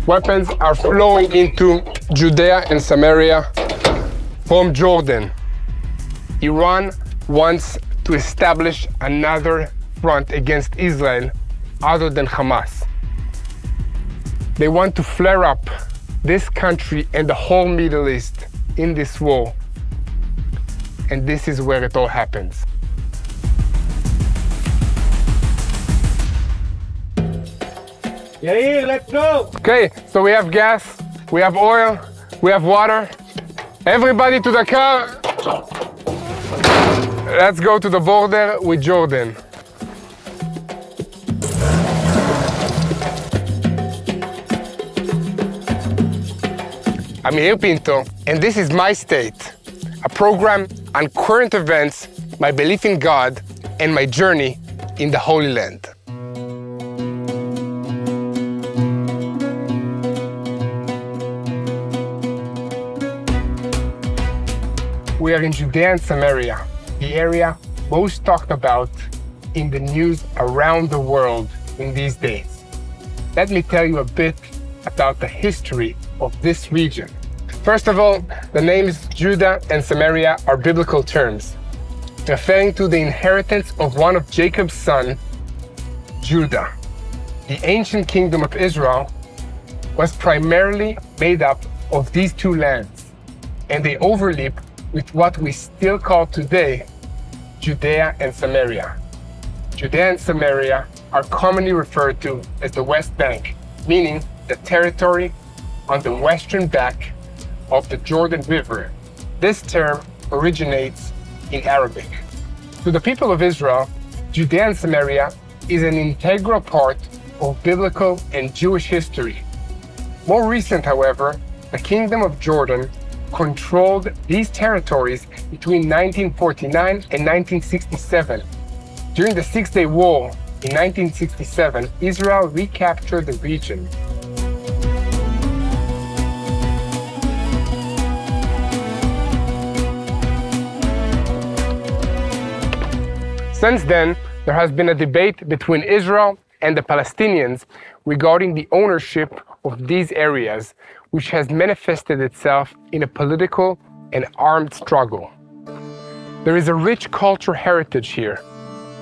Weapons are flowing into Judea and Samaria from Jordan. Iran wants to establish another front against Israel other than Hamas. They want to flare up this country and the whole Middle East in this war. And this is where it all happens. Yair, let's go! Okay, so we have gas, we have oil, we have water. Everybody to the car. Let's go to the border with Jordan. I'm here, Pinto, and this is My State, a program on current events, my belief in God, and my journey in the Holy Land. We are in Judea and Samaria, the area most talked about in the news around the world in these days. Let me tell you a bit about the history of this region. First of all, the names Judah and Samaria are biblical terms, referring to the inheritance of one of Jacob's sons, Judah. The ancient kingdom of Israel was primarily made up of these two lands, and they overlap with what we still call today Judea and Samaria. Judea and Samaria are commonly referred to as the West Bank, meaning the territory on the western back of the Jordan River. This term originates in Arabic. To the people of Israel, Judea and Samaria is an integral part of biblical and Jewish history. More recent, however, the Kingdom of Jordan controlled these territories between 1949 and 1967. During the Six-Day War in 1967, Israel recaptured the region. Since then, there has been a debate between Israel and the Palestinians regarding the ownership of these areas, which has manifested itself in a political and armed struggle. There is a rich cultural heritage here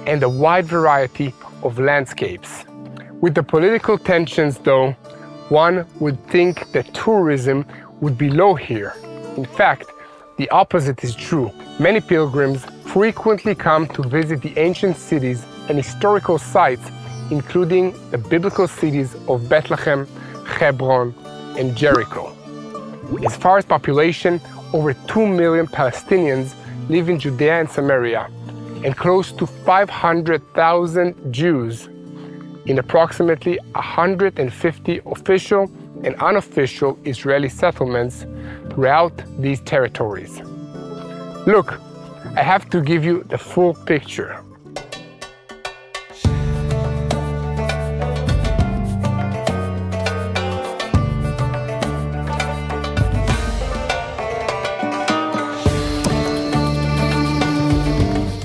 and a wide variety of landscapes. With the political tensions, though, one would think that tourism would be low here. In fact, the opposite is true. Many pilgrims frequently come to visit the ancient cities and historical sites, including the biblical cities of Bethlehem, Hebron, and Jericho. As far as population, over 2 million Palestinians live in Judea and Samaria, and close to 500,000 Jews in approximately 150 official and unofficial Israeli settlements throughout these territories. Look, I have to give you the full picture.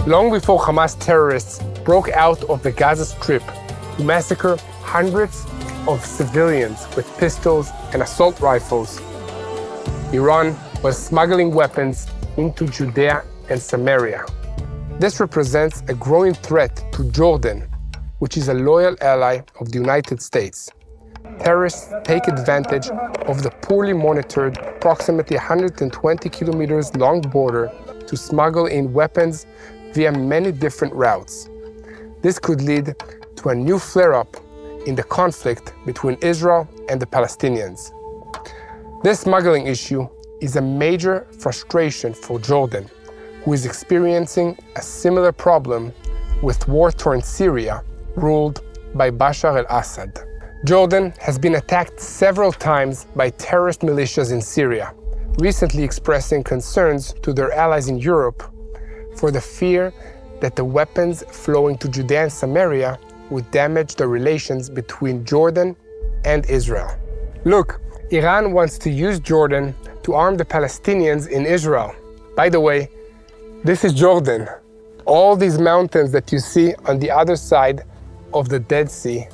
Long before Hamas terrorists broke out of the Gaza Strip to massacre hundreds of civilians with pistols and assault rifles, Iran was smuggling weapons into Judea and Samaria. This represents a growing threat to Jordan, which is a loyal ally of the United States. Terrorists take advantage of the poorly monitored, approximately 120 kilometers long border to smuggle in weapons via many different routes. This could lead to a new flare-up in the conflict between Israel and the Palestinians. This smuggling issue is a major frustration for Jordan, who is experiencing a similar problem with war-torn Syria, ruled by Bashar al-Assad. Jordan has been attacked several times by terrorist militias in Syria, recently expressing concerns to their allies in Europe for the fear that the weapons flowing to Judea and Samaria would damage the relations between Jordan and Israel. Look, Iran wants to use Jordan to arm the Palestinians in Israel. By the way, this is Jordan. All these mountains that you see on the other side of the Dead Sea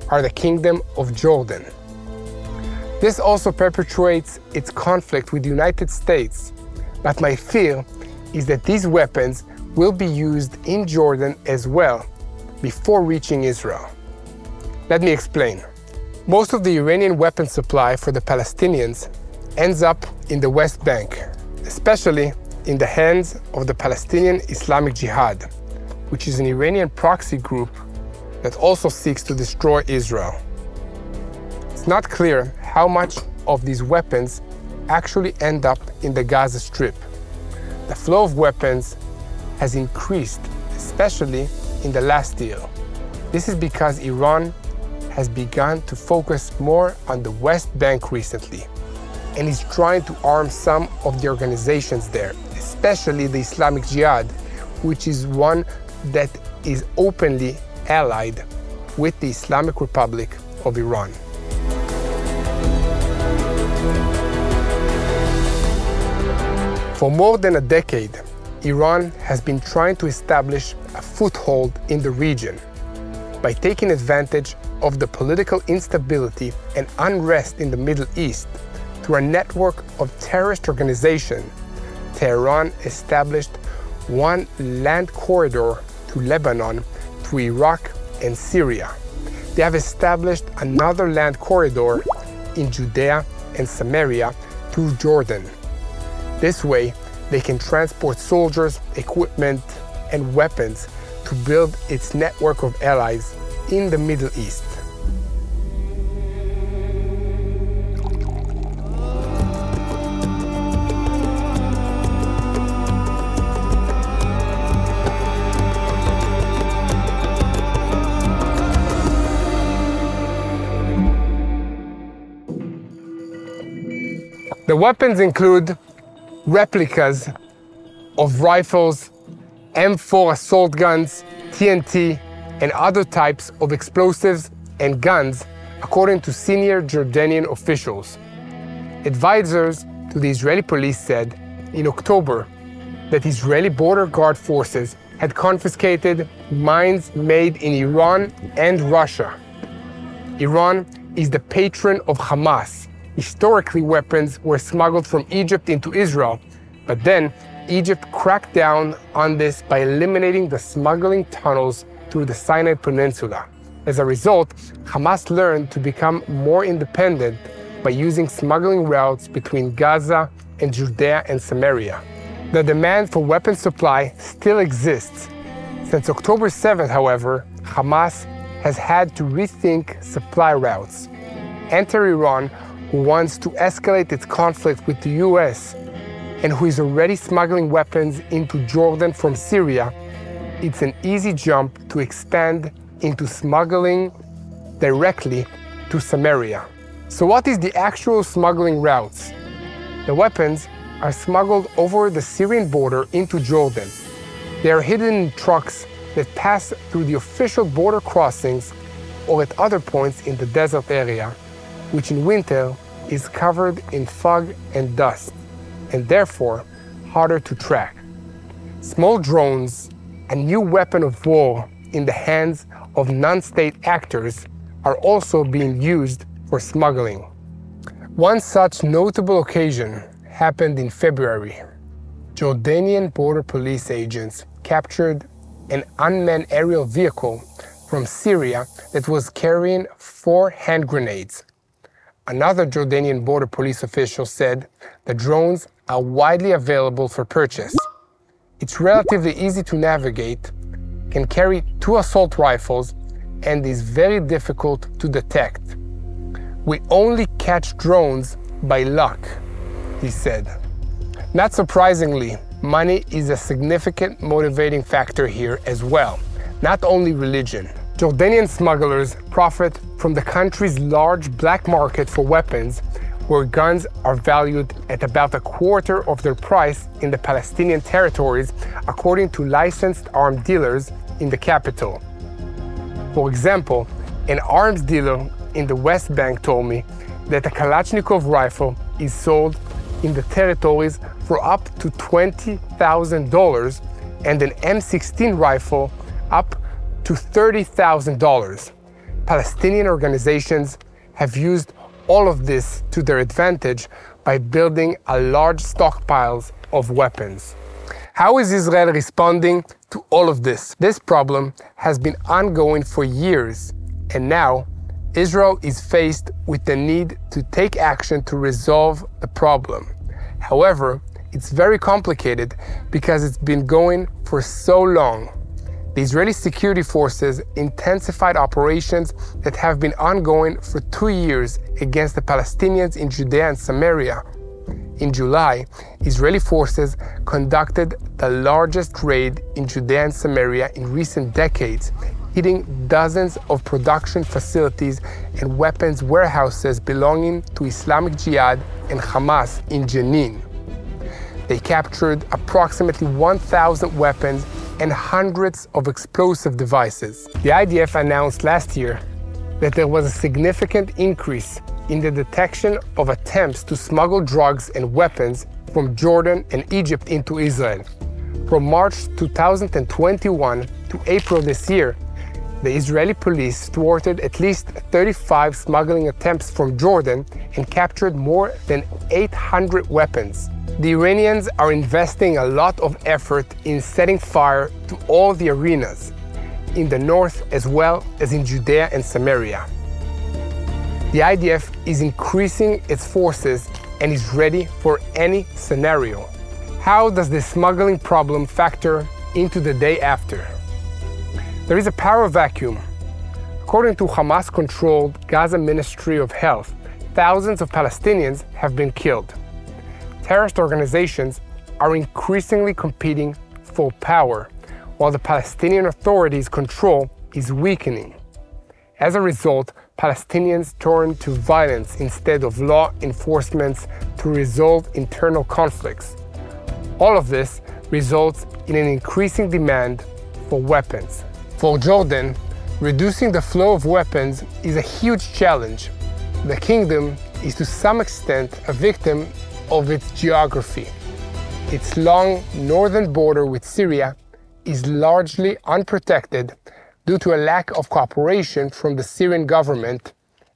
are the Kingdom of Jordan. This also perpetuates its conflict with the United States, but my fear is that these weapons will be used in Jordan as well before reaching Israel. Let me explain. Most of the Iranian weapon supply for the Palestinians ends up in the West Bank, especially in the hands of the Palestinian Islamic Jihad, which is an Iranian proxy group that also seeks to destroy Israel. It's not clear how much of these weapons actually end up in the Gaza Strip. The flow of weapons has increased, especially in the last year. This is because Iran has begun to focus more on the West Bank recently, and is trying to arm some of the organizations there, especially the Islamic Jihad, which is one that is openly allied with the Islamic Republic of Iran. For more than a decade, Iran has been trying to establish a foothold in the region by taking advantage of the political instability and unrest in the Middle East. Through a network of terrorist organizations, Tehran established one land corridor to Lebanon through Iraq and Syria. They have established another land corridor in Judea and Samaria through Jordan. This way, they can transport soldiers, equipment, and weapons to build its network of allies in the Middle East. The weapons include replicas of rifles, M4 assault guns, TNT, and other types of explosives and guns, according to senior Jordanian officials. Advisors to the Israeli police said in October that Israeli border guard forces had confiscated mines made in Iran and Russia. Iran is the patron of Hamas. Historically, weapons were smuggled from Egypt into Israel, but then Egypt cracked down on this by eliminating the smuggling tunnels through the Sinai Peninsula. As a result, Hamas learned to become more independent by using smuggling routes between Gaza and Judea and Samaria. The demand for weapons supply still exists. Since October 7th, however, Hamas has had to rethink supply routes. Enter Iran, who wants to escalate its conflict with the US and who is already smuggling weapons into Jordan from Syria. It's an easy jump to expand into smuggling directly to Samaria. So what is the actual smuggling routes? The weapons are smuggled over the Syrian border into Jordan. They are hidden in trucks that pass through the official border crossings or at other points in the desert area, which in winter is covered in fog and dust, and therefore harder to track. Small drones, a new weapon of war in the hands of non-state actors, are also being used for smuggling. One such notable occasion happened in February. Jordanian border police agents captured an unmanned aerial vehicle from Syria that was carrying 4 hand grenades. Another Jordanian border police official said the drones are widely available for purchase. It's relatively easy to navigate, can carry 2 assault rifles, and is very difficult to detect. We only catch drones by luck, he said. Not surprisingly, money is a significant motivating factor here as well, not only religion. Jordanian smugglers profit from the country's large black market for weapons, where guns are valued at about a quarter of their price in the Palestinian territories, according to licensed arms dealers in the capital. For example, an arms dealer in the West Bank told me that a Kalashnikov rifle is sold in the territories for up to $20,000 and an M16 rifle up to $30,000. Palestinian organizations have used all of this to their advantage by building a large stockpiles of weapons. How is Israel responding to all of this? This problem has been ongoing for years, and now Israel is faced with the need to take action to resolve the problem. However, it's very complicated because it's been going for so long. The Israeli security forces intensified operations that have been ongoing for 2 years against the Palestinians in Judea and Samaria. In July, Israeli forces conducted the largest raid in Judea and Samaria in recent decades, hitting dozens of production facilities and weapons warehouses belonging to Islamic Jihad and Hamas in Jenin. They captured approximately 1,000 weapons and hundreds of explosive devices. The IDF announced last year that there was a significant increase in the detection of attempts to smuggle drugs and weapons from Jordan and Egypt into Israel. From March 2021 to April this year, the Israeli police thwarted at least 35 smuggling attempts from Jordan and captured more than 800 weapons. The Iranians are investing a lot of effort in setting fire to all the arenas, in the north as well as in Judea and Samaria. The IDF is increasing its forces and is ready for any scenario. How does this smuggling problem factor into the day after? There is a power vacuum. According to Hamas-controlled Gaza Ministry of Health, thousands of Palestinians have been killed. Terrorist organizations are increasingly competing for power, while the Palestinian Authority's control is weakening. As a result, Palestinians turn to violence instead of law enforcement to resolve internal conflicts. All of this results in an increasing demand for weapons. For Jordan, reducing the flow of weapons is a huge challenge. The kingdom is to some extent a victim of its geography. Its long northern border with Syria is largely unprotected due to a lack of cooperation from the Syrian government,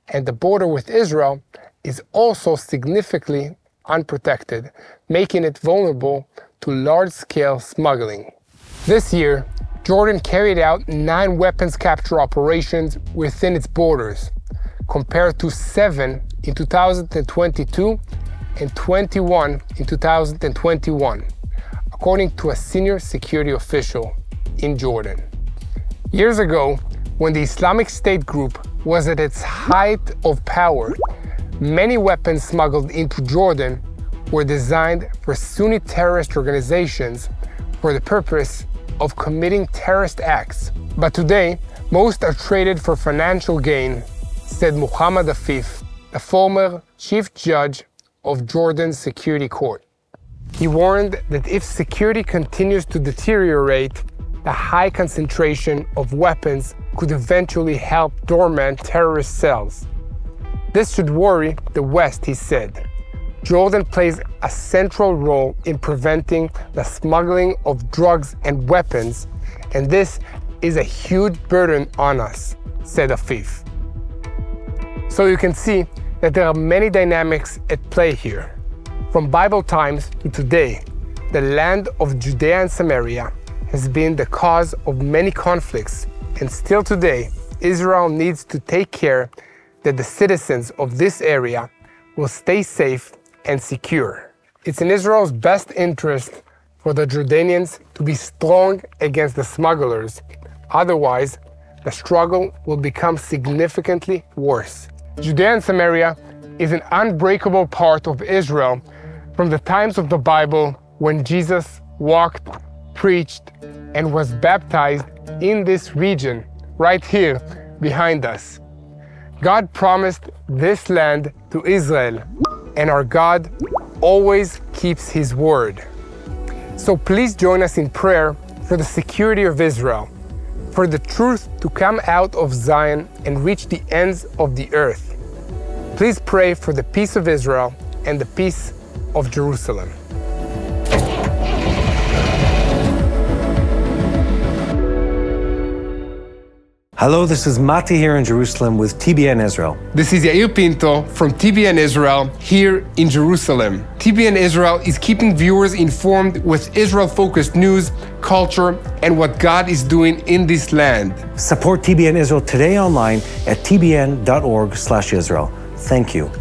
and the border with Israel is also significantly unprotected, making it vulnerable to large-scale smuggling. This year, Jordan carried out 9 weapons capture operations within its borders, compared to 7 in 2022 and 21 in 2021, according to a senior security official in Jordan. Years ago, when the Islamic State group was at its height of power, many weapons smuggled into Jordan were designed for Sunni terrorist organizations for the purpose of committing terrorist acts. But today, most are traded for financial gain, said Muhammad Afif, the former chief judge of Jordan's security court. He warned that if security continues to deteriorate, the high concentration of weapons could eventually help dormant terrorist cells. This should worry the West, he said. Jordan plays a central role in preventing the smuggling of drugs and weapons, and this is a huge burden on us, said Afif. So you can see that there are many dynamics at play here. From Bible times to today, the land of Judea and Samaria has been the cause of many conflicts, and still today, Israel needs to take care that the citizens of this area will stay safe and secure. It's in Israel's best interest for the Jordanians to be strong against the smugglers. Otherwise, the struggle will become significantly worse. Judea and Samaria is an unbreakable part of Israel from the times of the Bible when Jesus walked, preached, and was baptized in this region, right here behind us. God promised this land to Israel, and our God always keeps His word. So please join us in prayer for the security of Israel, for the truth to come out of Zion and reach the ends of the earth. Please pray for the peace of Israel and the peace of Jerusalem. Hello, this is Mati here in Jerusalem with TBN Israel. This is Yair Pinto from TBN Israel here in Jerusalem. TBN Israel is keeping viewers informed with Israel-focused news, culture, and what God is doing in this land. Support TBN Israel today online at tbn.org/Israel. Thank you.